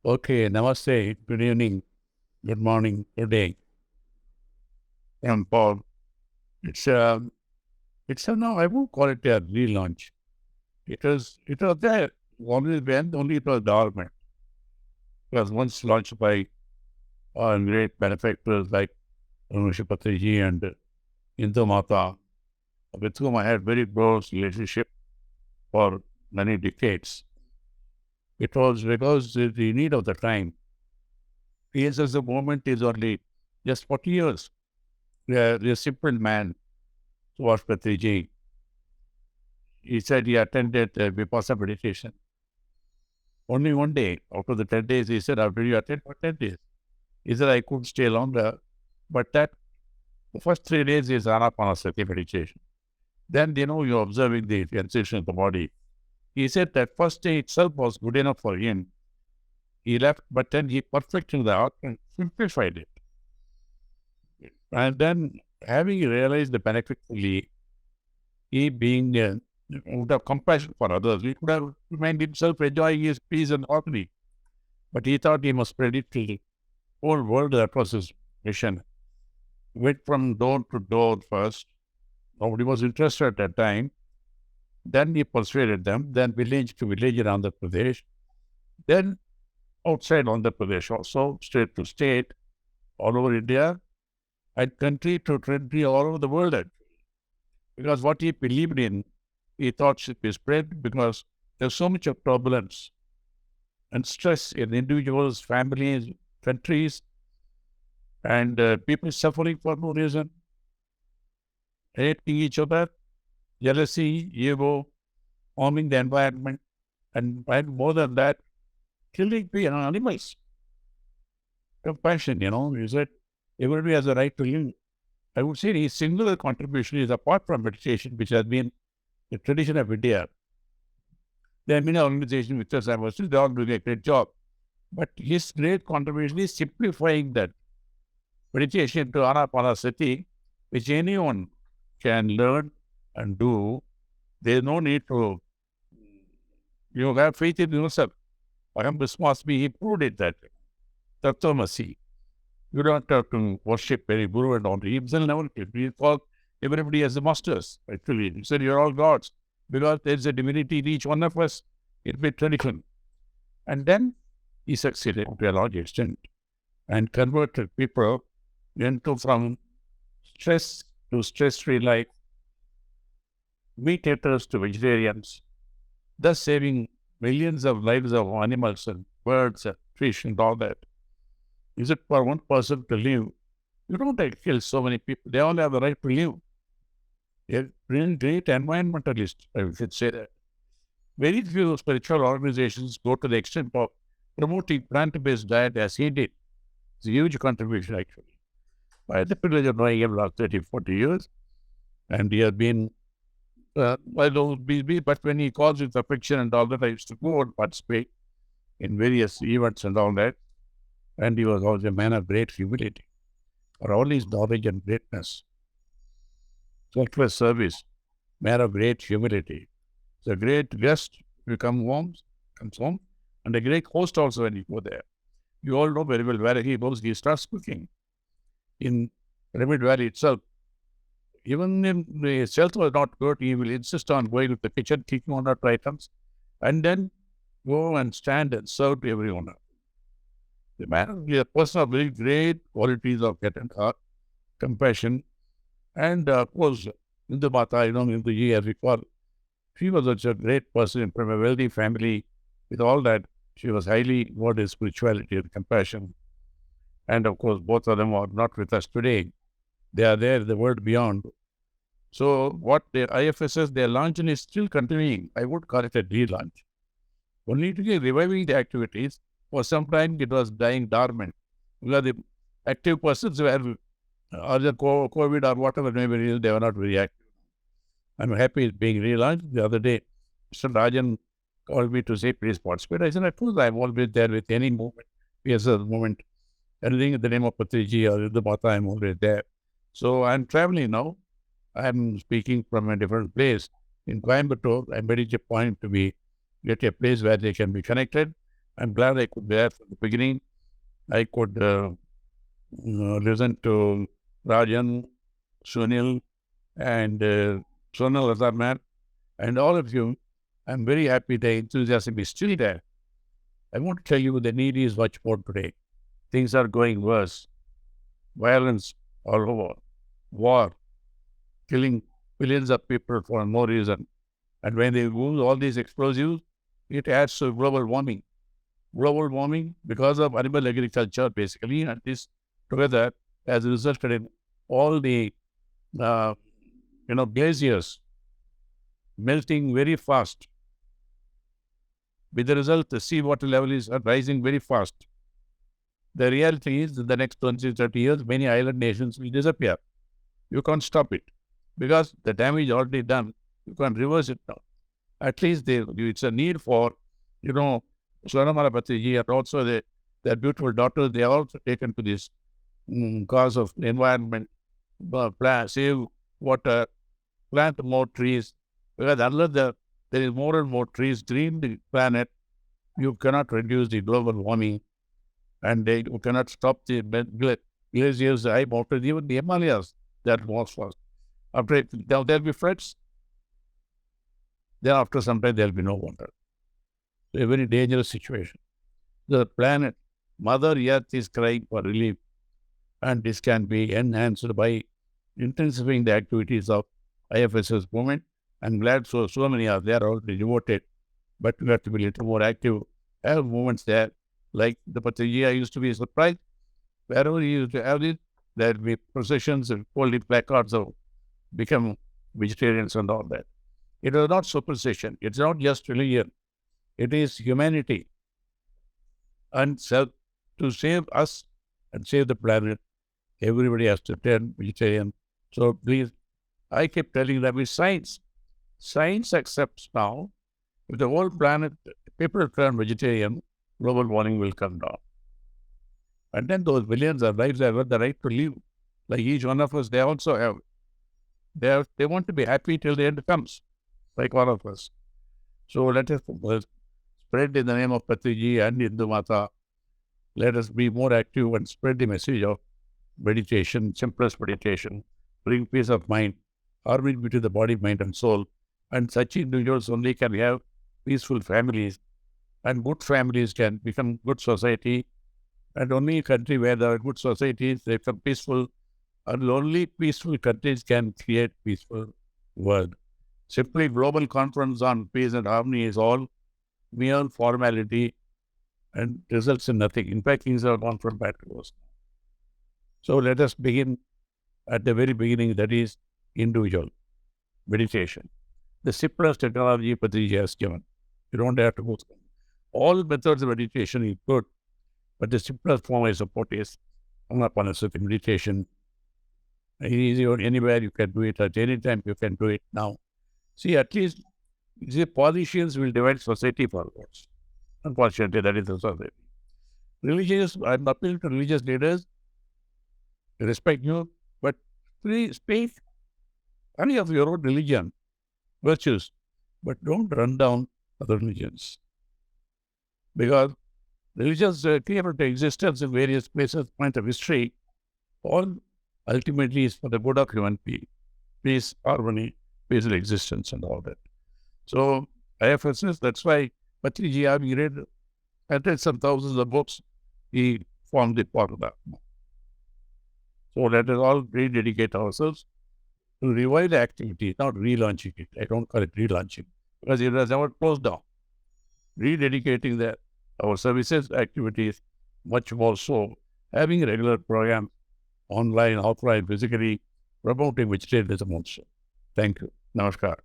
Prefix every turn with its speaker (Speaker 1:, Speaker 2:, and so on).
Speaker 1: Okay, namaste, good evening, good morning, good day. I'm Paul. It's a, no, I won't call it a relaunch. It was there, always been, only it was dormant. It was once launched by great benefactors like Patriji and Indu Mata, with whom I had very close relationship for many decades. It was because the need of the time. PSS, the movement is only just 40 years. The simple man was Patriji. He said he attended Vipassana meditation. Only one day, out of the 10 days, he said, after you attend for 10 days. He said, I couldn't stay longer. But the first 3 days is anapanasati meditation. Then, you're observing the sensation of the body. He said that first day itself was good enough for him. He left, but then he perfected the art and simplified it. And then, having realized the benefit fully, he being would have compassion for others. He could have remained himself enjoying his peace and harmony. But he thought he must spread it to the whole world. That was his mission. Went from door to door first. Nobody was interested at that time. Then he persuaded them. Then village to village in Andhra Pradesh. Then outside Andhra Pradesh also, state to state, all over India, and country to country, all over the world. Because what he believed in, he thought should be spread, because there's so much of turbulence and stress in individuals, families, countries, and people suffering for no reason, hating each other, jealousy, ego, harming the environment, and more than that, killing animals. Compassion, he said, everybody has a right to live. I would say his singular contribution is, apart from meditation, which has been the tradition of India. There are many organizations which are still, they all doing a great job. But his great contribution is simplifying that meditation to anapanasati, which anyone can learn and do. There is no need to, have faith in yourself. Aham Brahmasmi, he proved it that Tattvamasi. You don't have to worship any guru and all. He himself never did. He called everybody as the masters, actually. He said, you're all gods, because there's a divinity in each one of us. It be tradition. And then he succeeded to a large extent and converted people from stress to stress-free life, meat eaters to vegetarians, thus saving millions of lives of animals and birds and fish and all that. Is it for one person to live? You don't have to kill so many people. They all have the right to live. They're great environmentalists, I should say that. Very few spiritual organizations go to the extent of promoting plant-based diet as he did. It's a huge contribution, actually. I had the privilege of knowing him last 30, 40 years, and he has been, but when he calls it affection and all that, I used to go and participate in various events and all that. And he was always a man of great humility, for all his knowledge and greatness. Selfless service, man of great humility. It's a great guest who comes home, and a great host also when you go there. You all know very well where he goes, he starts cooking. In Pyramid Valley itself, even if his health was not good, he will insist on going to the kitchen, taking on our items, and then go and stand and serve to everyone. The man is a person of very great qualities of heart, compassion, and of course, Indu Mata, Indu as we call, she was such a great person from a wealthy family. With all that, she was highly devoted in spirituality and compassion. And of course, both of them are not with us today. They are there in the world beyond. So what their IFSS, their launching is still continuing. I would call it a relaunch. Only to be reviving the activities. For some time, it was dying dormant. Because the active persons were either COVID or whatever maybe they were not very active. I'm happy it's being relaunched. The other day, Mr. Rajan called me to say, please participate. I said, of course, I'm always there with any movement. PSS movement. Anything in the name of Patriji or the Mata, I'm always there. So I'm traveling now. I'm speaking from a different place. In Coimbatore, I made it a point to get a place where they can be connected. I'm glad I could be there from the beginning. I could listen to Rajan, Sunil, and Sonal Azarman, and all of you. I'm very happy the enthusiasm is still there. I want to tell you the need is much more today. Things are going worse. Violence all over. War, killing millions of people for no reason. And when they use all these explosives, it adds to global warming. Global warming because of animal agriculture, basically, and this together has resulted in all the glaciers melting very fast. With the result, the seawater level is rising very fast. The reality is, in the next 20, 30 years, many island nations will disappear. You can't stop it because the damage already done. You can't reverse it now. At least it's a need for, Swaramara Bhattiji and also their beautiful daughters, they are also taken to this cause of environment, save water, plant more trees, because unless there is more and more trees green the planet, you cannot reduce the global warming, and you cannot stop the glaciers, the high mountains, even the Himalayas, that was fast. After now there'll be floods, then after some time there'll be no water. So a very dangerous situation. The planet, Mother Earth is crying for relief, and this can be enhanced by intensifying the activities of IFSS movement. I'm glad so many are there already devoted, but we have to be a little more active. Have movements there, like the Patanjali. I used to be surprised. Wherever you used to have this, there will be processions and holding placards of become vegetarians and all that. It is not superstition. It's not just religion. It is humanity. And to save us and save the planet, everybody has to turn vegetarian. So please, I keep telling them it's science. Science accepts now, if the whole planet, people turn vegetarian, global warming will come down. And then those billions of lives have the right to live. Like each one of us, they also have. They want to be happy till the end comes, like all of us. So let us spread in the name of Patriji and Hindu Mata. Let us be more active and spread the message of meditation, simplest meditation, bring peace of mind, harmony between the body, mind, and soul. And such individuals only can have peaceful families, and good families can become good society. And only a country where there are good societies, they become peaceful, and only peaceful countries can create peaceful world. Simply global conference on peace and harmony is all mere formality and results in nothing. In fact, things are gone from bad to worse. So let us begin at the very beginning, that is individual meditation. The simplest technology Patriji has given. You don't have to go through. All methods of meditation is good, but the simplest form I support is Anapanasati meditation. Easy anywhere you can do it, at any time you can do it now. See, at least the politicians will divide society forwards. Unfortunately, that is the society. I'm appealing to religious leaders, respect you, but please speak only of your own religion, virtues, but don't run down other religions. Because religions came into existence in various places, point of history, all ultimately is for the good of human being, peace, harmony, peaceful existence, and all that. So, IFSS, that's why Patriji, having read hundreds and thousands of books, he formed the part of that. So, let us all rededicate ourselves to revive the activity, not relaunching it. I don't call it relaunching, because it has never closed down. Rededicating our services, activities, much more so, having regular programs, online, offline, physically, promoting vegetarianism also. Thank you. Namaskar.